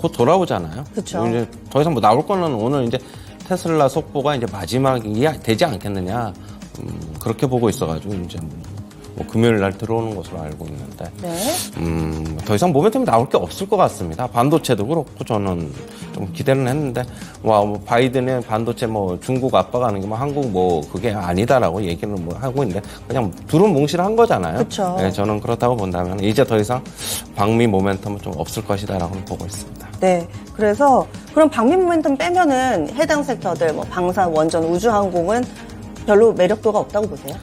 [SPEAKER 4] 곧 돌아오잖아요.
[SPEAKER 1] 그쵸.
[SPEAKER 4] 이제 더 이상 뭐 나올 거는 오늘 이제 테슬라 속보가 이제 마지막이 되지 않겠느냐. 그렇게 보고 있어가지고 이제 뭐 금요일 날 들어오는 것으로 알고 있는데.
[SPEAKER 1] 네.
[SPEAKER 4] 더 이상 모멘텀이 나올 게 없을 것 같습니다. 반도체도 그렇고 저는 좀 기대는 했는데, 뭐 바이든의 반도체 뭐 중국 압박하는 게 뭐 한국 뭐 그게 아니다라고 얘기를 뭐 하고 있는데 그냥 두루뭉실한 거잖아요.
[SPEAKER 1] 그쵸.
[SPEAKER 4] 네, 저는 그렇다고 본다면 이제 더 이상 방미 모멘텀은 좀 없을 것이다라고 보고 있습니다.
[SPEAKER 1] 네. 그래서 그럼 방미 모멘텀 빼면은 해당 섹터들 뭐 방산, 원전, 우주항공은 별로 매력도가 없다고 보세요?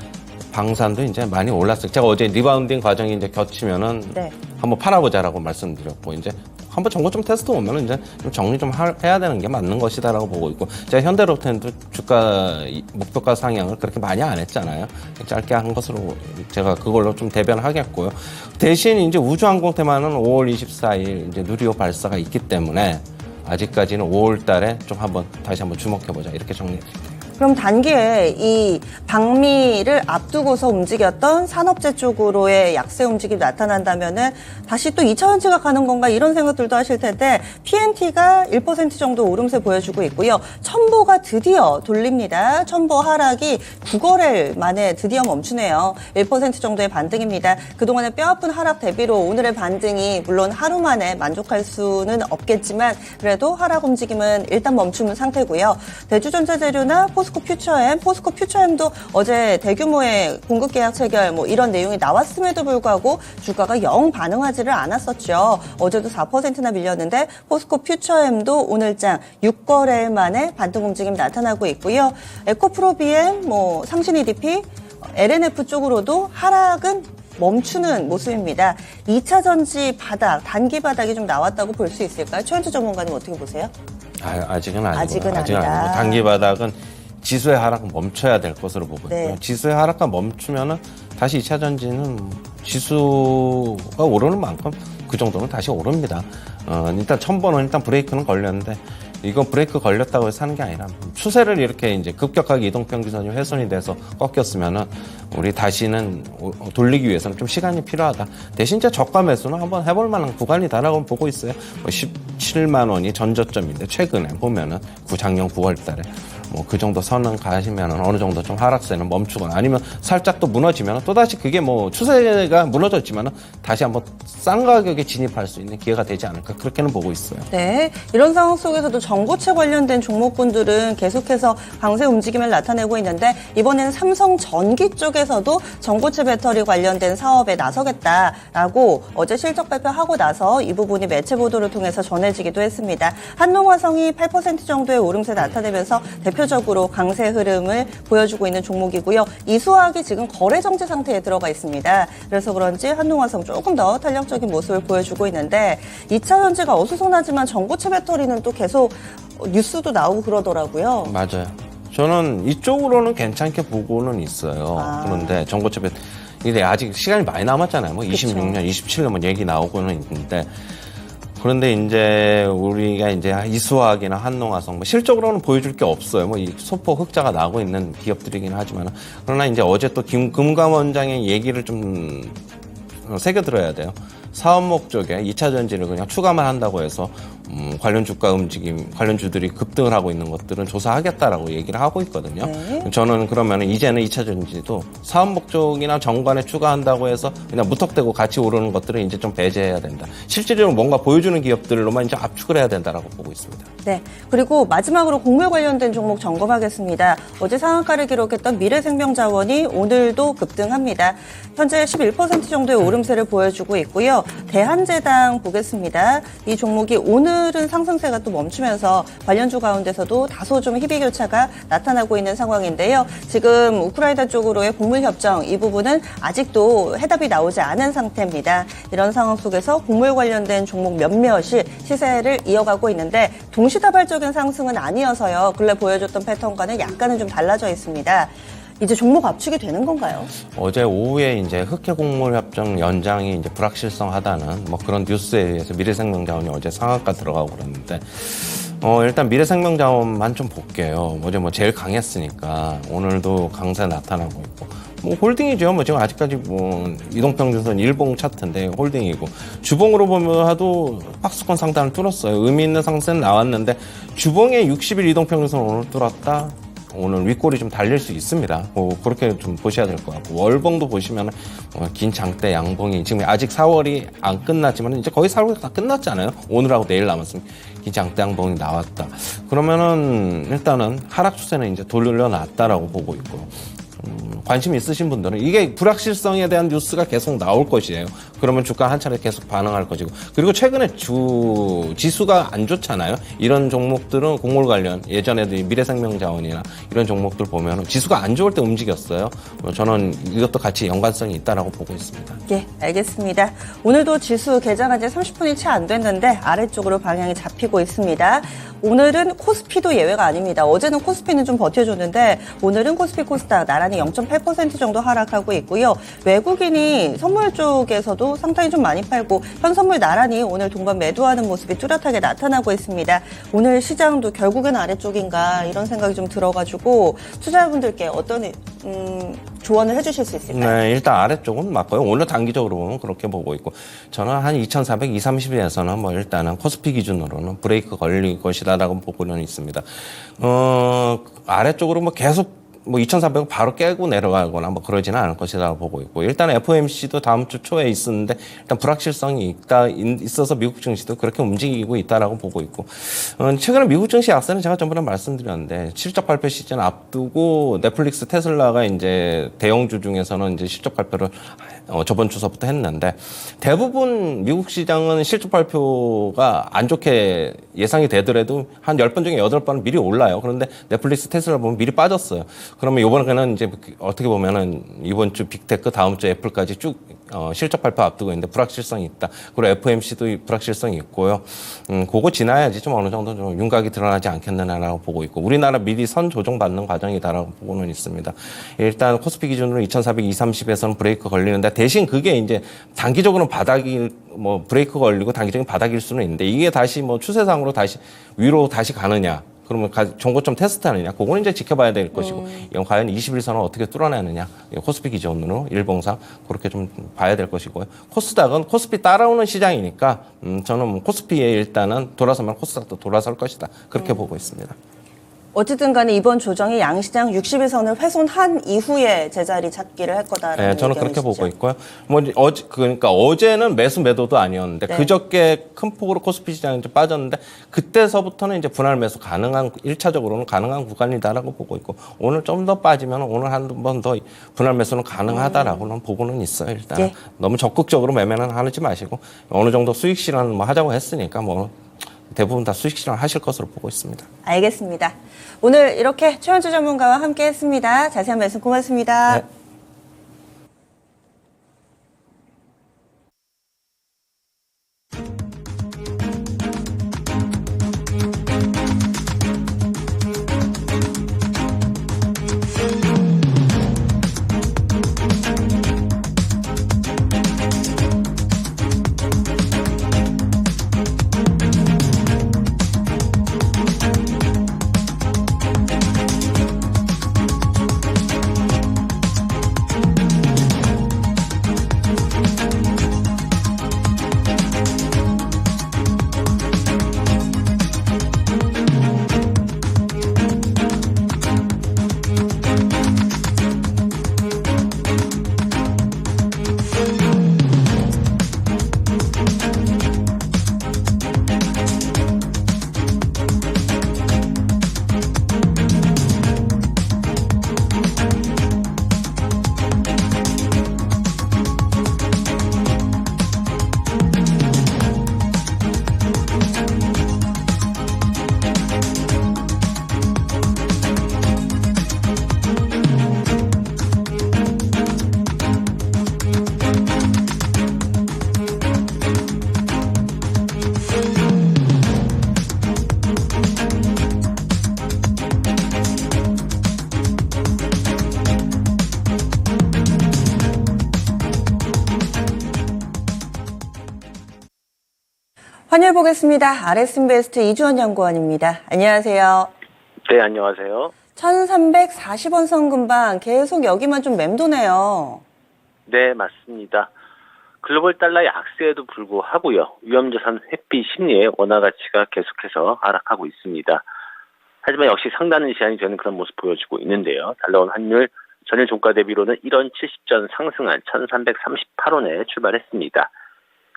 [SPEAKER 4] 방산도 이제 많이 올랐어요. 제가 어제 리바운딩 과정이 이제 겹치면은
[SPEAKER 1] 네.
[SPEAKER 4] 한번 팔아보자라고 말씀드렸고 이제 한번 정고점 테스트 오면은 이제 좀 정리 좀 해야 되는 게 맞는 것이다라고 보고 있고 제가 현대로템도 주가 목표가 상향을 그렇게 많이 안 했잖아요. 짧게 한 것으로 제가 그걸로 좀 대변하겠고요. 대신 이제 우주항공 테마는 5월 24일 이제 누리호 발사가 있기 때문에 아직까지는 5월달에 좀 다시 한번 주목해보자 이렇게 정리해드릴게요.
[SPEAKER 1] 그럼 단기에 이 방미를 앞두고서 움직였던 산업재 쪽으로의 약세 움직임이 나타난다면은 다시 또 2차전지가 가는 건가 이런 생각들도 하실 텐데 PNT가 1% 정도 오름세 보여주고 있고요. 첨보가 드디어 돌립니다. 첨보 하락이 9거래일 만에 드디어 멈추네요. 1% 정도의 반등입니다. 그동안의 뼈아픈 하락 대비로 오늘의 반등이 물론 하루 만에 만족할 수는 없겠지만 그래도 하락 움직임은 일단 멈춘 상태고요. 대주전자재료나 포스코 퓨처엠도 어제 대규모의 공급 계약 체결 뭐 이런 내용이 나왔음에도 불구하고 주가가 영 반응하지를 않았었죠. 어제도 4%나 밀렸는데 포스코 퓨처엠도 오늘장 6거래일 만에 반등 움직임 나타나고 있고요. 에코프로비엠, 뭐 상신 EDP, LNF 쪽으로도 하락은 멈추는 모습입니다. 2차 전지 바닥, 단기 바닥이 좀 나왔다고 볼 수 있을까요? 최현주 전문가님 어떻게 보세요?
[SPEAKER 4] 아직은 아니고.
[SPEAKER 1] 아직은 아니다.
[SPEAKER 4] 단기 바닥은 지수의 하락은 멈춰야 될 것으로 보고 있고요.
[SPEAKER 1] 네.
[SPEAKER 4] 지수의 하락과 멈추면은 다시 2차 전지는 지수가 오르는 만큼 그 정도는 다시 오릅니다. 일단 1000번은 일단 브레이크는 걸렸는데 이거 브레이크 걸렸다고 해서 사는 게 아니라 추세를 이렇게 이제 급격하게 이동평균선이 훼손이 돼서 꺾였으면은 우리 다시는 돌리기 위해서는 좀 시간이 필요하다. 대신 이제 저가 매수는 한번 해볼 만한 구간이다라고 보고 있어요. 17만 원이 전저점인데 최근에 보면은 작년 9월 달에 뭐 그 정도 선은 가시면은 어느 정도 좀 하락세는 멈추거나 아니면 살짝 또 무너지면 또 다시 그게 뭐 추세가 무너졌지만은 다시 한번 싼 가격에 진입할 수 있는 기회가 되지 않을까 그렇게는 보고 있어요.
[SPEAKER 1] 네, 이런 상황 속에서도 전고체 관련된 종목군들은 계속해서 강세 움직임을 나타내고 있는데 이번에는 삼성전기 쪽에서도 전고체 배터리 관련된 사업에 나서겠다라고 어제 실적 발표하고 나서 이 부분이 매체 보도를 통해서 전해지기도 했습니다. 한농화성이 8% 정도의 오름세 나타내면서 대표적으로 강세 흐름을 보여주고 있는 종목이고요. 이수화학이 지금 거래 정지 상태에 들어가 있습니다. 그래서 그런지 한농화성 조금 더 탄력적인 모습을 보여주고 있는데 2차 전지가 어수선하지만 전고체 배터리는 또 계속 뉴스도 나오고 그러더라고요.
[SPEAKER 4] 맞아요. 저는 이쪽으로는 괜찮게 보고는 있어요. 그런데 전고체 배터리 이게 아직 시간이 많이 남았잖아요. 뭐 26년, 27년 뭐 얘기 나오고는 있는데 그런데 이제 우리가 이제 이수화학이나 한농화성 뭐 실적으로는 보여줄 게 없어요. 뭐 이 소폭 흑자가 나고 있는 기업들이긴 하지만 그러나 이제 어제 또 금감원장의 얘기를 좀 새겨 들어야 돼요. 사업 목적에 2차 전지를 그냥 추가만 한다고 해서 관련 주가 움직임, 관련주들이 급등을 하고 있는 것들은 조사하겠다라고 얘기를 하고 있거든요.
[SPEAKER 1] 네.
[SPEAKER 4] 저는 그러면 이제는 2차 전지도 사업 목적이나 정관에 추가한다고 해서 그냥 무턱대고 같이 오르는 것들은 이제 좀 배제해야 된다. 실질적으로 뭔가 보여주는 기업들로만 이제 압축을 해야 된다라고 보고 있습니다.
[SPEAKER 1] 네, 그리고 마지막으로 곡물 관련된 종목 점검하겠습니다. 어제 상한가를 기록했던 미래생명자원이 오늘도 급등합니다. 현재 11% 정도의 오름세를 보여주고 있고요. 대한제당 보겠습니다. 이 종목이 오늘은 상승세가 또 멈추면서 관련주 가운데서도 다소 좀 희비교차가 나타나고 있는 상황인데요. 지금 우크라이나 쪽으로의 곡물협정 이 부분은 아직도 해답이 나오지 않은 상태입니다. 이런 상황 속에서 곡물 관련된 종목 몇몇이 시세를 이어가고 있는데 동시다발적인 상승은 아니어서요. 근래 보여줬던 패턴과는 약간은 좀 달라져 있습니다. 이제 종목 압축이 되는 건가요?
[SPEAKER 4] 어제 오후에 이제 흑해곡물협정 연장이 이제 불확실성하다는 뭐 그런 뉴스에 의해서 미래생명자원이 어제 상한가 들어가고 그랬는데 일단 미래생명자원만 좀 볼게요. 어제 뭐 제일 강했으니까 오늘도 강세 나타나고 있고 뭐 홀딩이죠. 뭐 지금 아직까지 뭐 이동평균선 일봉 차트인데 홀딩이고 주봉으로 보면 하도 박스권 상단을 뚫었어요. 의미 있는 상승은 나왔는데 주봉의 60일 이동평균선 오늘 뚫었다. 오늘 윗골이 좀 달릴 수 있습니다. 그렇게 좀 보셔야 될 것 같고 월봉도 보시면 긴 장대 양봉이 지금 아직 4월이 안 끝났지만 이제 거의 4월이 다 끝났잖아요. 오늘하고 내일 남았으면 긴 장대 양봉이 나왔다. 그러면은 일단은 하락 추세는 이제 돌려놨다라고 보고 있고. 관심 있으신 분들은 이게 불확실성에 대한 뉴스가 계속 나올 것이에요. 그러면 주가 한 차례 계속 반응할 것이고 그리고 최근에 지수가 안 좋잖아요. 이런 종목들은 곡물 관련 예전에도 미래생명자원이나 이런 종목들 보면 지수가 안 좋을 때 움직였어요. 저는 이것도 같이 연관성이 있다라고 보고 있습니다.
[SPEAKER 1] 예, 알겠습니다. 오늘도 지수 개장한 지 30분이 채 안 됐는데 아래쪽으로 방향이 잡히고 있습니다. 오늘은 코스피도 예외가 아닙니다. 어제는 코스피는 좀 버텨줬는데 오늘은 코스피 코스닥 나란히 0.8% 정도 하락하고 있고요. 외국인이 선물 쪽에서도 상당히 좀 많이 팔고 현선물 나란히 오늘 동반 매도하는 모습이 뚜렷하게 나타나고 있습니다. 오늘 시장도 결국은 아래쪽인가 이런 생각이 좀 들어가지고 투자자분들께 어떤 조언을 해주실 수 있을까요?
[SPEAKER 4] 네, 일단 아래쪽은 맞고요. 오늘 단기적으로 보면 그렇게 보고 있고 저는 한 2,400, 230에서는 뭐 일단은 코스피 기준으로는 브레이크 걸릴 것이다라고 보고는 있습니다. 아래쪽으로 뭐 계속 뭐 2,400을 바로 깨고 내려가거나 뭐 그러지는 않을 것이라고 보고 있고 일단 FOMC도 다음 주 초에 있었는데 일단 불확실성이 있어서 미국 증시도 그렇게 움직이고 있다라고 보고 있고 최근에 미국 증시 약세는 제가 전번에 말씀드렸는데 실적 발표 시즌 앞두고 넷플릭스, 테슬라가 이제 대형주 중에서는 이제 실적 발표를 저번 주서부터 했는데 대부분 미국 시장은 실적 발표가 안 좋게 예상이 되더라도 한 10번 중에 8번은 미리 올라요. 그런데 넷플릭스, 테슬라 보면 미리 빠졌어요. 그러면 이번에는 이제 어떻게 보면은 이번 주 빅테크, 다음 주 애플까지 쭉 실적 발표 앞두고 있는데 불확실성이 있다. 그리고 FOMC도 불확실성이 있고요. 그거 지나야지 좀 어느 정도 좀 윤곽이 드러나지 않겠느냐라고 보고 있고 우리나라 미리 선 조정받는 과정이다라고 보고는 있습니다. 일단 코스피 기준으로 2,400, 230에서는 브레이크 걸리는데 대신 그게 이제 단기적으로는 바닥이 뭐 브레이크 걸리고 단기적인 바닥일 수는 있는데 이게 다시 뭐 추세상으로 다시 위로 다시 가느냐. 그러면 정고점 테스트하느냐, 그거는 이제 지켜봐야 될 것이고, 이건 과연 21선을 어떻게 뚫어내느냐, 코스피 기준으로 일봉상 그렇게 좀 봐야 될 것이고요. 코스닥은 코스피 따라오는 시장이니까, 저는 코스피에 일단은 돌아서면 코스닥도 돌아설 것이다. 그렇게 보고 있습니다.
[SPEAKER 1] 어쨌든 간에 이번 조정이 양시장 60일선을 훼손한 이후에 제자리 찾기를 할 거다라는
[SPEAKER 4] 네, 저는 그렇게
[SPEAKER 1] 의견이시죠?
[SPEAKER 4] 보고 있고요. 뭐 그러니까 어제는 매수 매도도 아니었는데
[SPEAKER 1] 네.
[SPEAKER 4] 그저께 큰 폭으로 코스피 시장이 이제 빠졌는데 그때서부터는 이제 분할 매수 가능한 1차적으로는 가능한 구간이다라고 보고 있고 오늘 좀 더 빠지면 오늘 한 번 더 분할 매수는 가능하다라고는 보고는 있어요. 일단
[SPEAKER 1] 네.
[SPEAKER 4] 너무 적극적으로 매매는 하지 마시고 어느 정도 수익 실현 뭐 하자고 했으니까 뭐 대부분 다 수익 실현 하실 것으로 보고 있습니다.
[SPEAKER 1] 알겠습니다. 오늘 이렇게 최현주 전문가와 함께 했습니다. 자세한 말씀 고맙습니다.
[SPEAKER 4] 네.
[SPEAKER 1] 환율 보겠습니다. RS인베스트 이주원 연구원입니다. 안녕하세요.
[SPEAKER 5] 네, 안녕하세요.
[SPEAKER 1] 1340원 선 근방 계속 여기만 좀 맴도네요.
[SPEAKER 5] 네, 맞습니다. 글로벌 달러 약세에도 불구하고요. 위험자산 회피 심리에 원화 가치가 계속해서 하락하고 있습니다. 하지만 역시 상당한 시한이 되는 그런 모습 보여주고 있는데요. 달러원 환율 전일 종가 대비로는 1원 70전 상승한 1338원에 출발했습니다.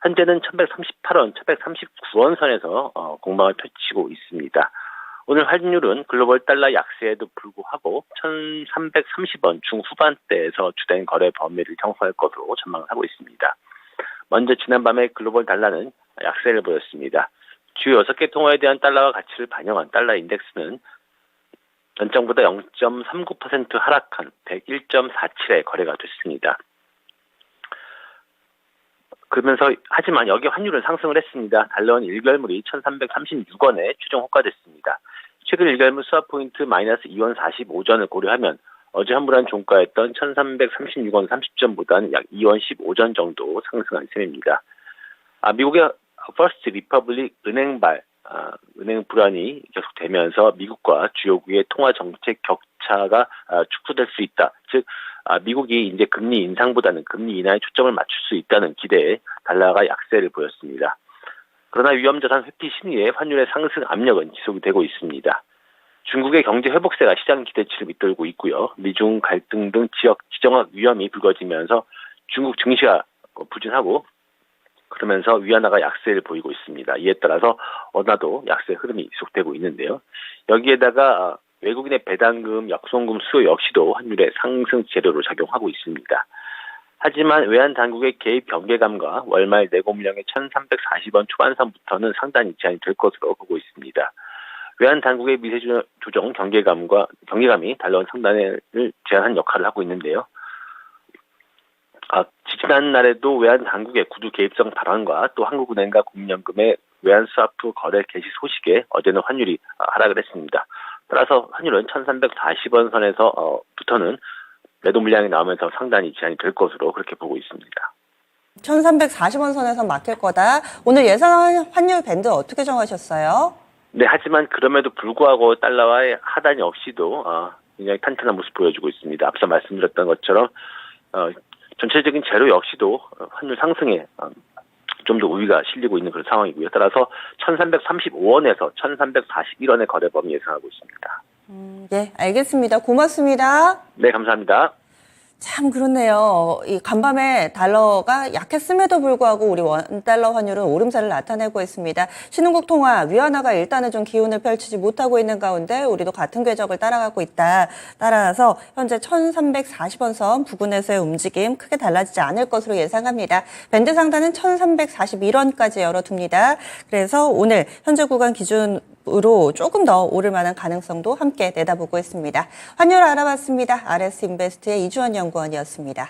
[SPEAKER 5] 현재는 1138원, 1139원 선에서 공방을 펼치고 있습니다. 오늘 환율은 글로벌 달러 약세에도 불구하고 1330원 중후반대에서 주된 거래 범위를 형성할 것으로 전망을 하고 있습니다. 먼저 지난밤에 글로벌 달러는 약세를 보였습니다. 주요 6개 통화에 대한 달러와 가치를 반영한 달러 인덱스는 전장보다 0.39% 하락한 101.47에 거래가 됐습니다. 그러면서 하지만 여기 환율은 상승을 했습니다. 달러원 1결물이 1336원에 최종 호가됐습니다. 최근 1결물 스왑 포인트 마이너스 2원 45전을 고려하면 어제 환불한 종가였던 1336원 30전보다는 약 2원 15전 정도 상승한 셈입니다. 미국의 퍼스트 리퍼블릭 은행발 은행 불안이 계속되면서 미국과 주요국의 통화 정책 격차가 축소될 수 있다. 즉 미국이 이제 금리 인상보다는 금리 인하에 초점을 맞출 수 있다는 기대에 달러가 약세를 보였습니다. 그러나 위험자산 회피 심리에 환율의 상승 압력은 지속이 되고 있습니다. 중국의 경제 회복세가 시장 기대치를 밑돌고 있고요. 미중 갈등 등 지역 지정학 위험이 불거지면서 중국 증시가 부진하고 그러면서 위안화가 약세를 보이고 있습니다. 이에 따라서 원화도 약세 흐름이 지속되고 있는데요. 여기에다가 외국인의 배당금, 약속금 수요 역시도 환율의 상승 재료로 작용하고 있습니다. 하지만 외환 당국의 개입 경계감과 월말 내고 물량의 1,340원 초반선부터는 상당히 제한이 될 것으로 보고 있습니다. 외환 당국의 미세 조정 경계감이 달러원 상단을 제한한 역할을 하고 있는데요. 지난날에도 외환 당국의 구두 개입성 발언과 또 한국은행과 국민연금의 외환 스와프 거래 개시 소식에 어제는 환율이 하락을 했습니다. 따라서 환율은 1,340원 선에서부터는 매도 물량이 나오면서 상당히 제한이 될 것으로 그렇게 보고 있습니다.
[SPEAKER 1] 1,340원 선에서 막힐 거다. 오늘 예상 환율 밴드 어떻게 정하셨어요?
[SPEAKER 5] 네, 하지만 그럼에도 불구하고 달러와의 하단이 없이도 굉장히 탄탄한 모습 보여주고 있습니다. 앞서 말씀드렸던 것처럼 전체적인 재료 역시도 환율 상승에 좀 더 우위가 실리고 있는 그런 상황이고요. 따라서 1,335원에서 1,341원의 거래 범위 예상하고 있습니다.
[SPEAKER 1] 예, 알겠습니다. 고맙습니다.
[SPEAKER 5] 네, 감사합니다.
[SPEAKER 1] 참 그렇네요. 이 간밤에 달러가 약했음에도 불구하고 우리 원달러 환율은 오름세를 나타내고 있습니다. 신흥국 통화 위안화가 일단은 좀 기운을 펼치지 못하고 있는 가운데 우리도 같은 궤적을 따라가고 있다. 따라서 현재 1,340원 선 부근에서의 움직임 크게 달라지지 않을 것으로 예상합니다. 밴드 상단은 1,341원까지 열어둡니다. 그래서 오늘 현재 구간 기준으로 조금 더 오를 만한 가능성도 함께 내다보고 있습니다. 환율 알아봤습니다. RS인베스트의 이주원 연구원이었습니다.